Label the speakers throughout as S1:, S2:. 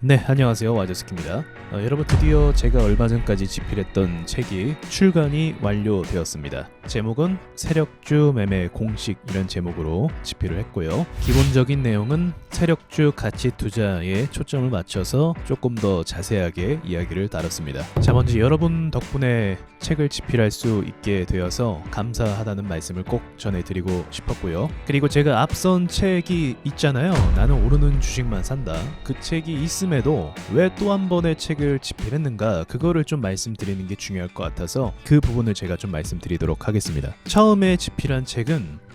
S1: 네, 안녕하세요. 와저스키입니다. 여러분, 드디어 제가 얼마 전까지 집필했던 책이 출간이 완료되었습니다. 제목은 세력주 매매 공식, 이런 제목으로 집필을 했고요. 기본적인 내용은 세력주 가치 투자에 초점을 맞춰서 조금 더 자세하게 이야기를 다뤘습니다. 자, 먼저 여러분 덕분에 책을 집필할 수 있게 되어서 감사하다는 말씀을 꼭 전해드리고 싶었고요. 그리고 제가 앞선 책이 있잖아요. 나는 오르는 주식만 산다. 그 책이 있음에도 왜 또 한 번의 책을 집필했는가, 그거를 좀 말씀드리는 게 중요할 것 같아서 그 부분을 제가 좀 말씀드리도록 하겠습니다. 처음에 집필한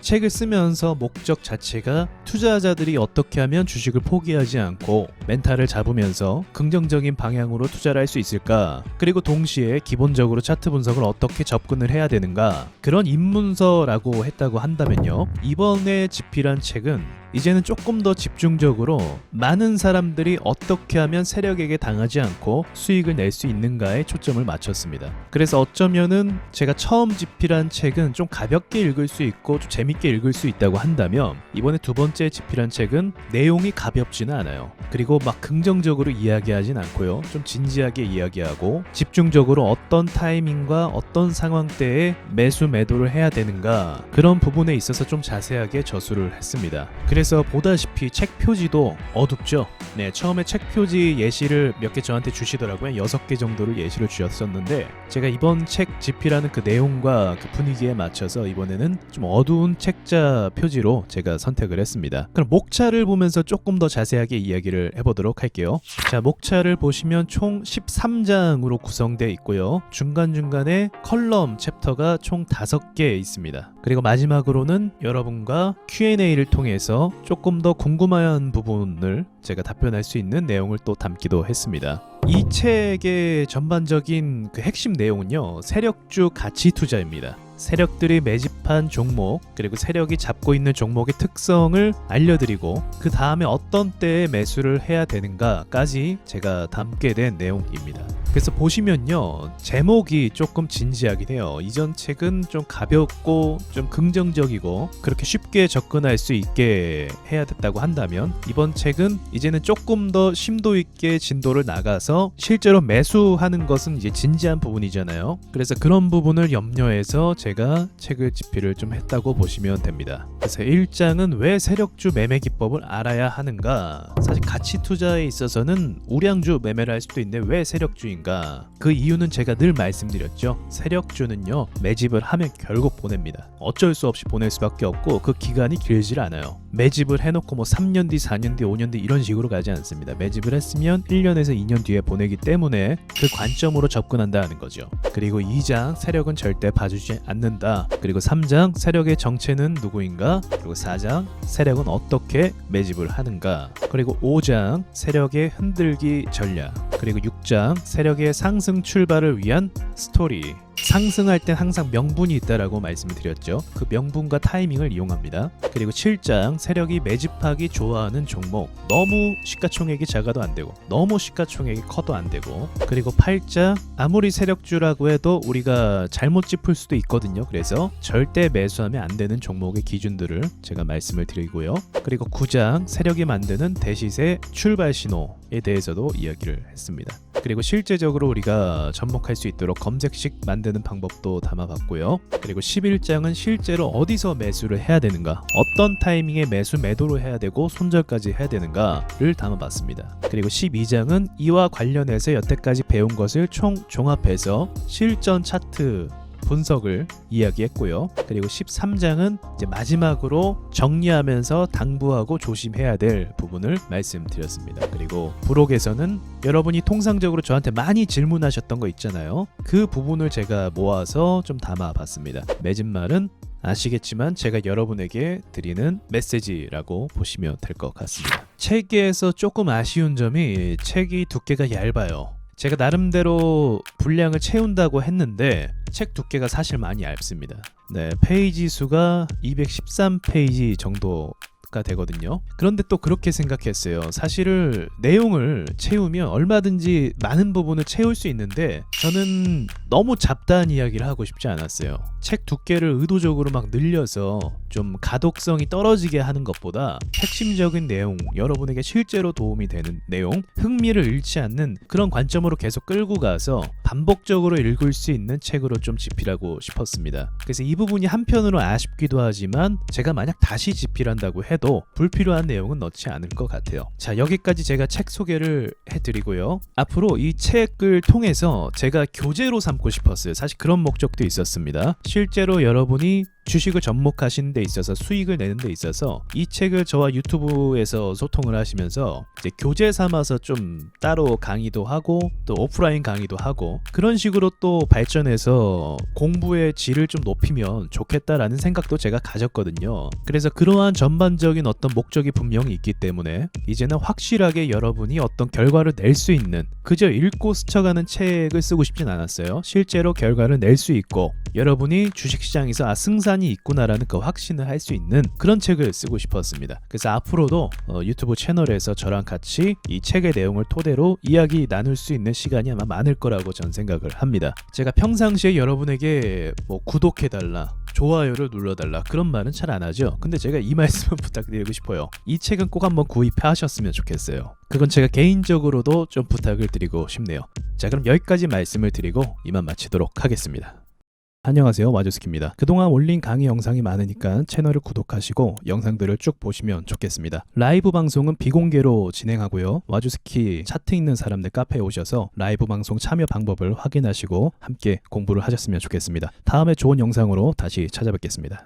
S1: 책을 쓰면서 목적 자체가 투자자들이 어떻게 하면 주식을 포기하지 않고 멘탈을 잡으면서 긍정적인 방향으로 투자를 할 수 있을까, 그리고 동시에 기본적으로 차트 분석을 어떻게 접근을 해야 되는가, 그런 입문서라고 했다고 한다면요, 이번에 집필한 책은 이제는 조금 더 집중적으로 많은 사람들이 어떻게 하면 세력에게 당하지 않고 수익을 낼 수 있는가에 초점을 맞췄습니다. 그래서 어쩌면은 제가 처음 집필한 책은 좀 가볍게 읽을 수 있고 좀 재밌게 읽을 수 있다고 한다면, 이번에 두 번째 집필한 책은 내용이 가볍지는 않아요. 그리고 막 긍정적으로 이야기하진 않고요, 좀 진지하게 이야기하고 집중적으로 어떤 타이밍과 어떤 상황대에 매수 매도를 해야 되는가, 그런 부분에 있어서 좀 자세하게 저술을 했습니다. 그래서 보다시피 책 표지도 어둡죠. 네, 처음에 책 표지 예시를 몇 개 저한테 주시더라고요. 6개 정도를 예시를 주셨었는데, 제가 이번 책 집필하는 그 내용과 그 분위기에 맞춰서 이번에는 좀 어두운 책자 표지로 제가 선택을 했습니다. 그럼 목차를 보면서 조금 더 자세하게 이야기를 해보도록 할게요. 자, 목차를 보시면 총 13장으로 구성되어 있고요. 중간중간에 컬럼 챕터가 총 5개 있습니다. 그리고 마지막으로는 여러분과 Q&A를 통해서 조금 더 궁금한 부분을 제가 답변할 수 있는 내용을 또 담기도 했습니다. 이 책의 전반적인 그 핵심 내용은요, 세력주 가치 투자입니다. 세력들이 매집한 종목, 그리고 세력이 잡고 있는 종목의 특성을 알려드리고 그 다음에 어떤 때에 매수를 해야 되는가까지 제가 담게 된 내용입니다. 그래서 보시면요, 제목이 조금 진지하긴 해요. 이전 책은 좀 가볍고 좀 긍정적이고 그렇게 쉽게 접근할 수 있게 해야 됐다고 한다면, 이번 책은 이제는 조금 더 심도 있게 진도를 나가서 실제로 매수하는 것은 이제 진지한 부분이잖아요. 그래서 그런 부분을 염려해서 제가 책을 집필을 좀 했다고 보시면 됩니다. 그래서 1장은 왜 세력주 매매 기법을 알아야 하는가. 사실 가치 투자에 있어서는 우량주 매매를 할 수도 있는데 왜 세력주인가, 그 이유는 제가 늘 말씀드렸죠. 세력주는요, 매집을 하면 결국 보냅니다. 어쩔 수 없이 보낼 수밖에 없고 그 기간이 길질 않아요. 매집을 해놓고 뭐 3년 뒤, 4년 뒤, 5년 뒤 이런 식으로 가지 않습니다. 매집을 했으면 1년에서 2년 뒤에 보내기 때문에 그 관점으로 접근한다는 거죠. 그리고 2장 세력은 절대 봐주지 않는다. 그리고 3장 세력의 정체는 누구인가. 그리고 4장 세력은 어떻게 매집을 하는가. 그리고 5장 세력의 흔들기 전략. 그리고 6장 세력의 상승 출발을 위한 스토리. 상승할 땐 항상 명분이 있다라고 말씀을 드렸죠. 그 명분과 타이밍을 이용합니다. 그리고 7장 세력이 매집하기 좋아하는 종목. 너무 시가총액이 작아도 안 되고 너무 시가총액이 커도 안 되고. 그리고 8장 아무리 세력주라고 해도 우리가 잘못 짚을 수도 있거든요. 그래서 절대 매수하면 안 되는 종목의 기준들을 제가 말씀을 드리고요. 그리고 9장 세력이 만드는 대시세 출발 신호에 대해서도 이야기를 했습니다. 그리고 실제적으로 우리가 접목할 수 있도록 검색식 만드는 방법도 담아봤고요. 그리고 11장은 실제로 어디서 매수를 해야 되는가, 어떤 타이밍에 매수 매도를 해야 되고 손절까지 해야 되는가를 담아봤습니다. 그리고 12장은 이와 관련해서 여태까지 배운 것을 총 종합해서 실전 차트 분석을 이야기했고요. 그리고 13장은 이제 마지막으로 정리하면서 당부하고 조심해야 될 부분을 말씀드렸습니다. 그리고 부록에서는 여러분이 통상적으로 저한테 많이 질문하셨던 거 있잖아요. 그 부분을 제가 모아서 좀 담아봤습니다. 매집말은 아시겠지만 제가 여러분에게 드리는 메시지라고 보시면 될 것 같습니다. 책에서 조금 아쉬운 점이 책이 두께가 얇아요. 제가 나름대로 분량을 채운다고 했는데 책 두께가 사실 많이 얇습니다. 네, 페이지 수가 213페이지 정도 가 되거든요. 그런데 또 그렇게 생각했어요. 사실은 내용을 채우면 얼마든지 많은 부분을 채울 수 있는데 저는 너무 잡다한 이야기를 하고 싶지 않았어요. 책 두께를 의도적으로 막 늘려서 좀 가독성이 떨어지게 하는 것보다 핵심적인 내용, 여러분에게 실제로 도움이 되는 내용, 흥미를 잃지 않는 그런 관점으로 계속 끌고 가서 반복적으로 읽을 수 있는 책으로 좀 집필하고 싶었습니다. 그래서 이 부분이 한편으로 아쉽기도 하지만 제가 만약 다시 집필한다고 해도 불필요한 내용은 넣지 않을 것 같아요. 자, 여기까지 제가 책 소개를 해드리고요. 앞으로 이 책을 통해서 제가 교재로 삼고 싶었어요. 사실 그런 목적도 있었습니다. 실제로 여러분이 주식을 접목하시는 데 있어서 수익을 내는 데 있어서 이 책을 저와 유튜브에서 소통을 하시면서 이제 교재 삼아서 좀 따로 강의도 하고 또 오프라인 강의도 하고 그런 식으로 또 발전해서 공부의 질을 좀 높이면 좋겠다라는 생각도 제가 가졌거든요. 그래서 그러한 전반적인 어떤 목적이 분명히 있기 때문에 이제는 확실하게 여러분이 어떤 결과를 낼 수 있는, 그저 읽고 스쳐가는 책을 쓰고 싶진 않았어요. 실제로 결과를 낼 수 있고 여러분이 주식시장에서 승산이 있구나라는 그 확신을 할 수 있는 그런 책을 쓰고 싶었습니다. 그래서 앞으로도 유튜브 채널에서 저랑 같이 이 책의 내용을 토대로 이야기 나눌 수 있는 시간이 아마 많을 거라고 전 생각을 합니다. 제가 평상시에 여러분에게 뭐 구독해달라, 좋아요를 눌러달라 그런 말은 잘 안 하죠. 근데 제가 이 말씀을 부탁드리고 싶어요. 이 책은 꼭 한번 구입하셨으면 좋겠어요. 그건 제가 개인적으로도 좀 부탁을 드리고 싶네요. 자, 그럼 여기까지 말씀을 드리고 이만 마치도록 하겠습니다. 안녕하세요, 와주스키입니다. 그동안 올린 강의 영상이 많으니까 채널을 구독하시고 영상들을 쭉 보시면 좋겠습니다. 라이브 방송은 비공개로 진행하고요. 와주스키 차트 있는 사람들 카페에 오셔서 라이브 방송 참여 방법을 확인하시고 함께 공부를 하셨으면 좋겠습니다. 다음에 좋은 영상으로 다시 찾아뵙겠습니다.